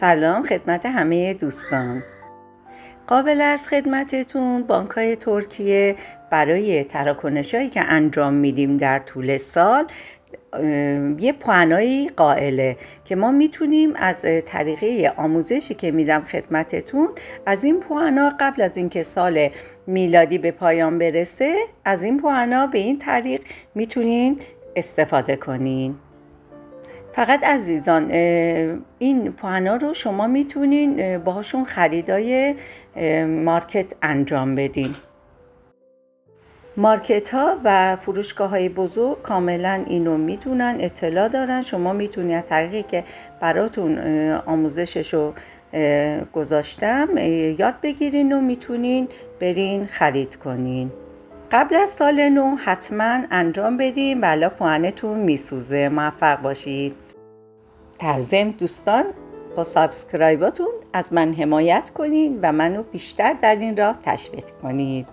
سلام خدمت همه دوستان. قابل عرض خدمتتون بانک‌های ترکیه برای تراکنش‌هایی که انجام میدیم در طول سال یه پوانایی قائله که ما میتونیم از طریقه آموزشی که میدم خدمتتون از این پوانا قبل از اینکه سال میلادی به پایان برسه از این پوانا به این طریق میتونین استفاده کنین. فقط عزیزان این پوانا رو شما میتونین باهاشون خریدای مارکت انجام بدین. مارکت ها و فروشگاه های بزرگ کاملا اینو میدونن، اطلاع دارن. شما میتونید از طریقی که براتون آموزشش رو گذاشتم یاد بگیرین و میتونین برین خرید کنین. قبل از سال نو حتما انجام بدین ولی پوانتون میسوزه. موفق باشید. در ضمن دوستان با سابسکرایباتون از من حمایت کنین و منو بیشتر در این راه تشویق کنید.